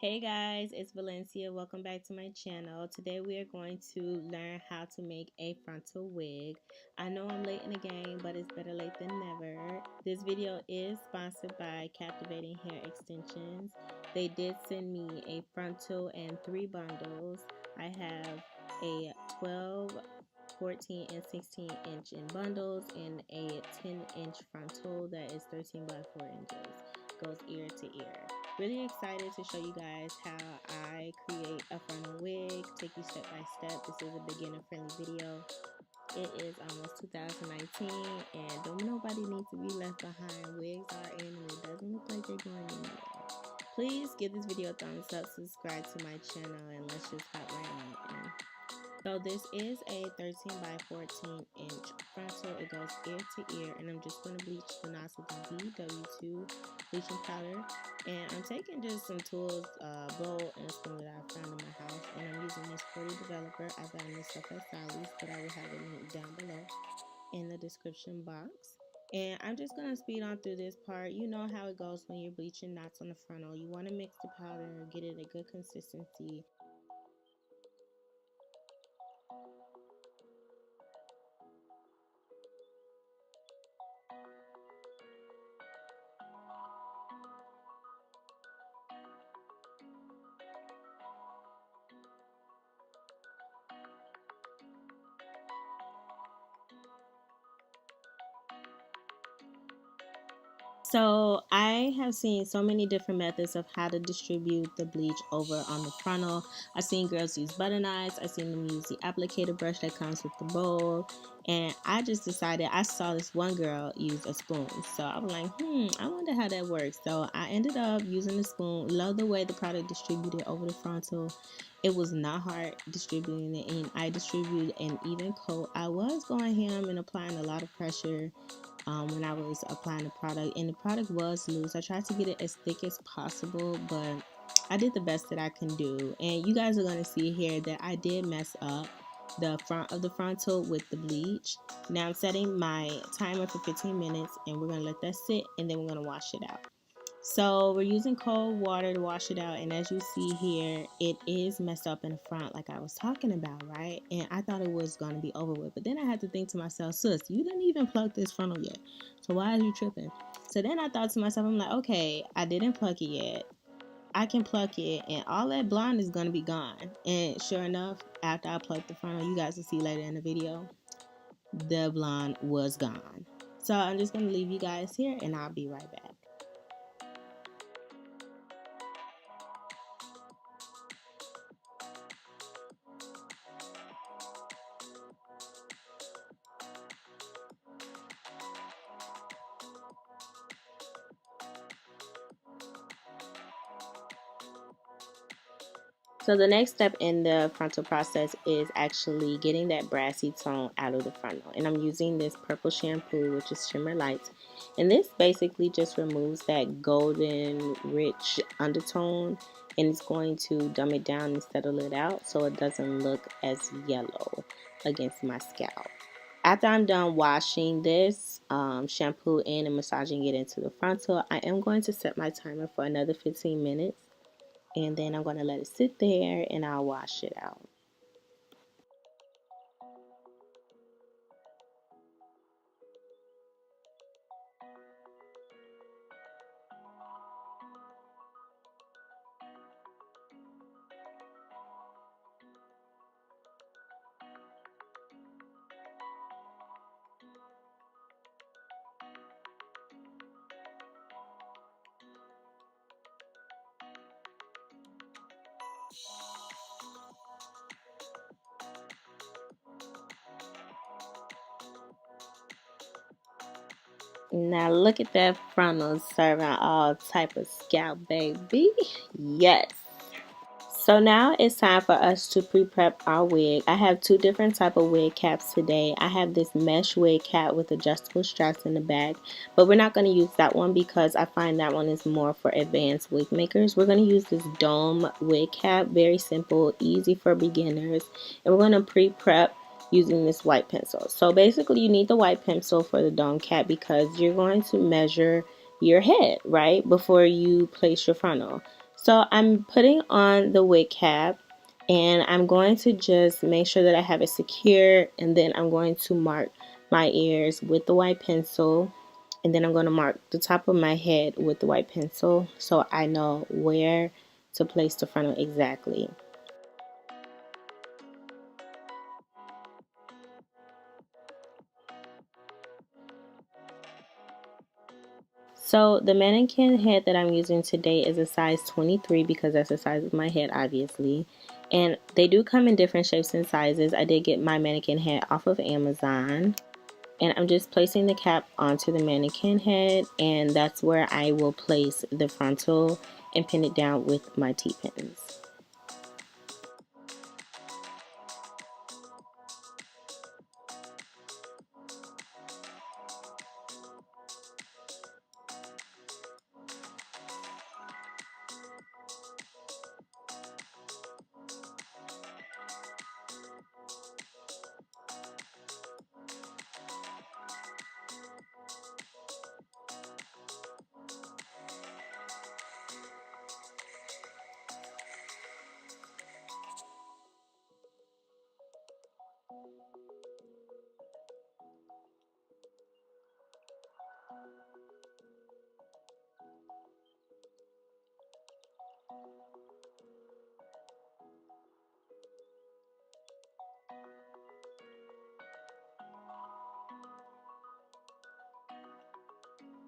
Hey guys, it's Valencia. Welcome back to my channel. Today we are going to learn how to make a frontal wig. I know I'm late in the game, but it's better late than never. This video is sponsored by Captivating Hair Extensions. They did send me a frontal and 3 bundles. I have a 12, 14, and 16 inch in bundles and a 10-inch frontal that is 13 by 4 inches. Goes ear to ear. Really excited to show you guys how I create a frontal wig, take you step by step. This is a beginner friendly video. It is almost 2019 and don't nobody need to be left behind. Wigs are in and it doesn't look like they're going anywhere. Please give this video a thumbs up, subscribe to my channel, and let's just hop right on in. So this is a 13 by 14 inch frontal. It goes ear to ear, and I'm just going to bleach the knots with the BW2 bleaching powder. And I'm taking just some tools, bowl and a spoon that I found in my house, and I'm using this 40 developer. I found this stuff at Sally's, but I will have it linked down below in the description box. And I'm just going to speed on through this part. You know how it goes when you're bleaching knots on the frontal. You want to mix the powder, get it a good consistency. So I have seen so many different methods of how to distribute the bleach over on the frontal. I've seen girls use butter knives. I've seen them use the applicator brush that comes with the bowl. And I just decided, I saw this one girl use a spoon. So I was like, I wonder how that works. So I ended up using the spoon. Love the way the product distributed over the frontal. It was not hard distributing it, and I distributed an even coat. I was going ham and applying a lot of pressure when I was applying the product, and the product was loose. I tried to get it as thick as possible, but I did the best that I can do. And you guys are going to see here that I did mess up the front of the frontal with the bleach. Now I'm setting my timer for 15 minutes, and we're going to let that sit, and then we're going to wash it out. So we're using cold water to wash it out, and as you see here, it is messed up in the front like I was talking about, right? And I thought it was going to be over with, but then I had to think to myself, sis, you didn't even plug this frontal yet, so why are you tripping? So then I thought to myself, I'm like, okay, I didn't plug it yet, I can pluck it, and all that blonde is going to be gone. And sure enough, after I plucked the frontal, you guys will see later in the video, the blonde was gone. So I'm just going to leave you guys here, and I'll be right back. So the next step in the frontal process is actually getting that brassy tone out of the frontal. And I'm using this purple shampoo, which is Shimmer Lights. And this basically just removes that golden rich undertone, and it's going to dumb it down and settle it out so it doesn't look as yellow against my scalp. After I'm done washing this shampoo in and massaging it into the frontal, I am going to set my timer for another 15 minutes. And then I'm going to let it sit there and I'll wash it out. Now look at that frontal serving all type of scalp, baby. Yes. So now it's time for us to pre-prep our wig. I have two different type of wig caps today. I have this mesh wig cap with adjustable straps in the back, but we're not going to use that one because I find that one is more for advanced wig makers. We're going to use this dome wig cap, very simple, easy for beginners, and we're going to pre-prep using this white pencil. So basically you need the white pencil for the dome cap because you're going to measure your head, right, before you place your frontal. So I'm putting on the wig cap, and I'm going to just make sure that I have it secure, and then I'm going to mark my ears with the white pencil, and then I'm going to mark the top of my head with the white pencil so I know where to place the frontal exactly. So the mannequin head that I'm using today is a size 23 because that's the size of my head, obviously. And they do come in different shapes and sizes. I did get my mannequin head off of Amazon. And I'm just placing the cap onto the mannequin head, and that's where I will place the frontal and pin it down with my T-pins.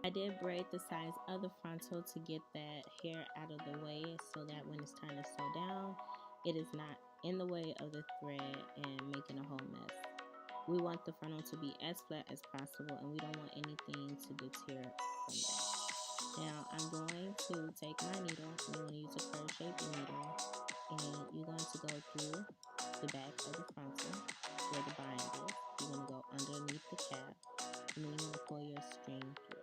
I did braid the sides of the frontal to get that hair out of the way so that when it's time to sew down, it is not in the way of the thread and making a whole mess. We want the frontal to be as flat as possible, and we don't want anything to deter from that. Now I'm going to take my needle, and I'm going to use a curve shaped needle, and you're going to go through the back of the frontal where the bind is. You're going to go underneath the cap, and then you're going to pull your string through.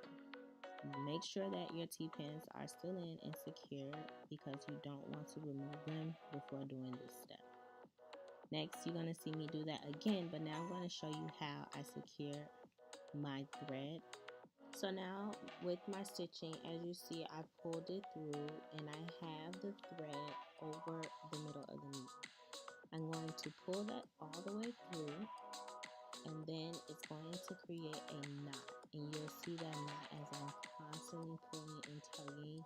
Make sure that your T-pins are still in and secured because you don't want to remove them before doing this step. Next, you're going to see me do that again, but now I'm going to show you how I secure my thread. So now with my stitching, as you see, I pulled it through and I have the thread over the middle of the needle. I'm going to pull that all the way through, and then it's going to create a knot, and you'll see that knot as I'm constantly pulling and tugging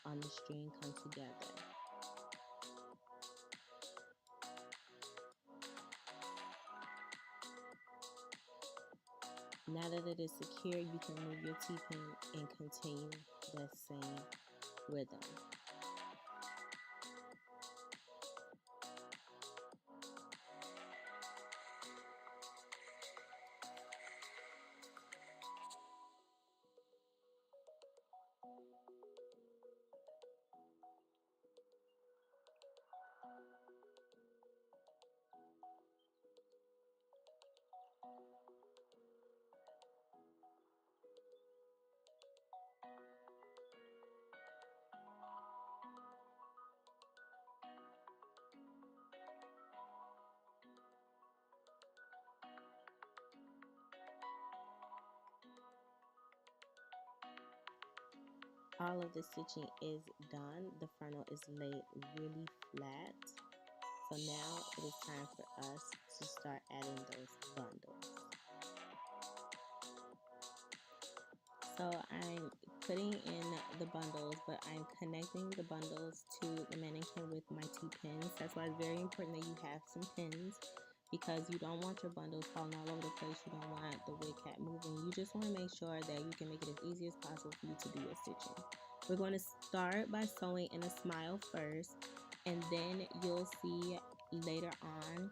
on the string come together. Now that it is secure, you can remove your T-pin and continue the same rhythm. All of the stitching is done. The frontal is laid really flat. So now it is time for us to start adding those bundles. So I'm putting in the bundles, but I'm connecting the bundles to the mannequin with my T-pins. That's why it's very important that you have some pins, because you don't want your bundles falling all over the place. You don't want the wig cap moving. You just want to make sure that you can make it as easy as possible for you to do your stitching. We're going to start by sewing in a smile first, and then you'll see later on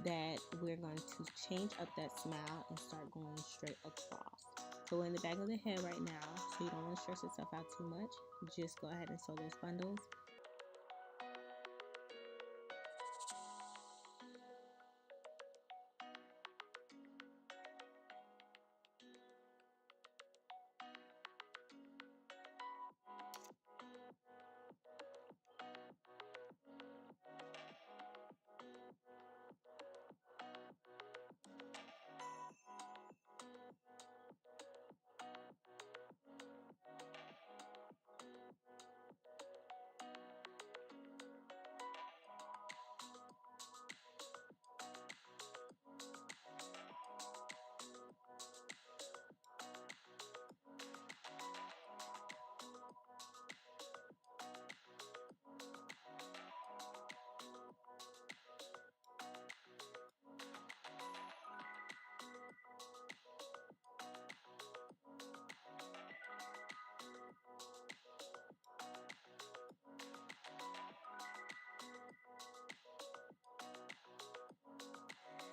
that we're going to change up that smile and start going straight across. So we're in the back of the head right now, so you don't want to stress yourself out too much. Just go ahead and sew those bundles.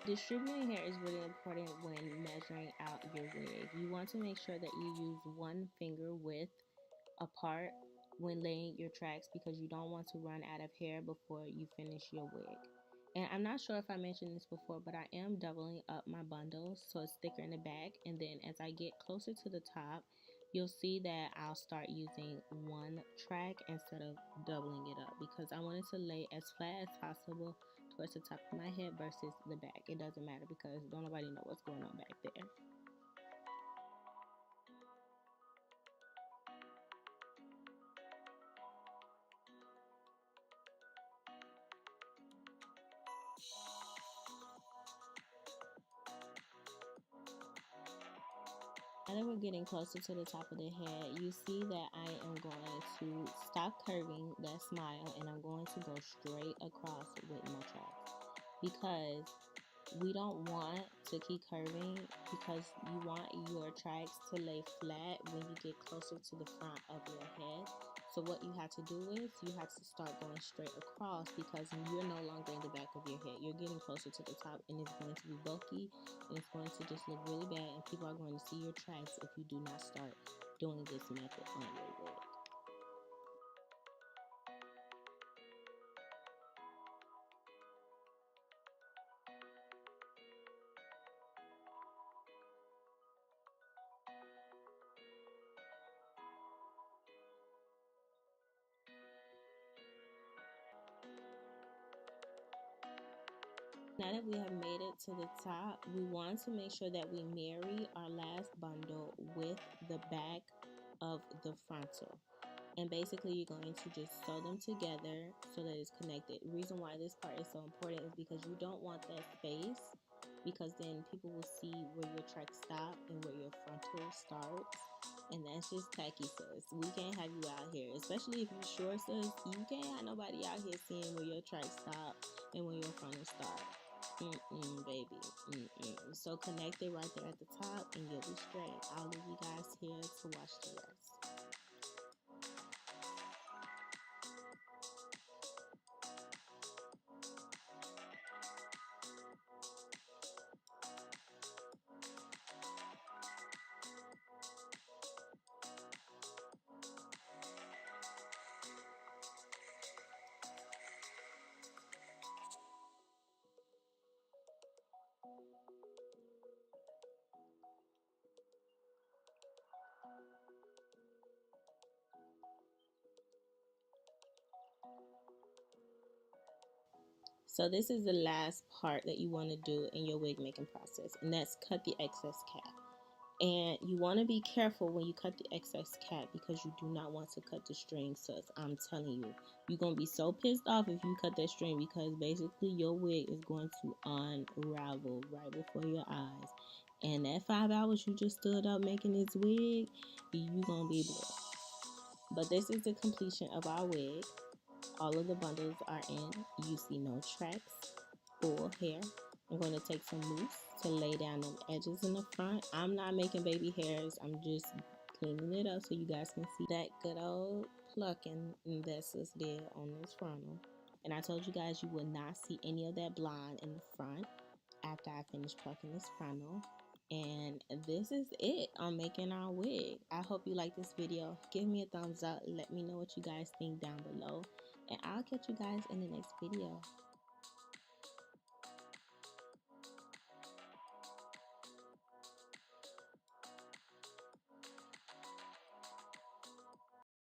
Distributing hair is really important when measuring out your wig. You want to make sure that you use one finger width apart when laying your tracks because you don't want to run out of hair before you finish your wig. And I'm not sure if I mentioned this before, but I am doubling up my bundles so it's thicker in the back, and then as I get closer to the top, you'll see that I'll start using one track instead of doubling it up because I wanted to lay as flat as possible towards the top of my head versus the back. It doesn't matter because don't nobody know what's going on back there. Now that we're getting closer to the top of the head, you see that I am going to stop curving that smile and I'm going to go straight across with my tracks because we don't want to keep curving because you want your tracks to lay flat when you get closer to the front of your head. So what you have to do is you have to start going straight across because you're no longer in the back of your head. You're getting closer to the top and it's going to be bulky and it's going to just look really bad and people are going to see your tracks if you do not start doing this method on your wig. Now that we have made it to the top, we want to make sure that we marry our last bundle with the back of the frontal. And basically you're going to just sew them together so that it's connected. The reason why this part is so important is because you don't want that space because then people will see where your track stop and where your frontal starts. And that's just tacky, sis. We can't have you out here, especially if you're short, sis. You can't have nobody out here seeing where your track stop and where your frontal start. Baby. So connect it right there at the top and you'll be straight. I'll leave you guys here to watch the rest. So this is the last part that you want to do in your wig making process, and that's cut the excess cap. And you want to be careful when you cut the excess cap because you do not want to cut the string, sis. I'm telling you, you're going to be so pissed off if you cut that string because basically your wig is going to unravel right before your eyes. And that 5 hours you just stood up making this wig, you're going to be blessed. But this is the completion of our wig. All of the bundles are in. You see no tracks, full hair. I'm going to take some mousse to lay down them edges in the front. I'm not making baby hairs. I'm just cleaning it up so you guys can see that good old plucking that sis did on this frontal. And I told you guys you will not see any of that blonde in the front after I finish plucking this frontal. And this is it on making our wig. I hope you like this video. Give me a thumbs up. Let me know what you guys think down below. And I'll catch you guys in the next video.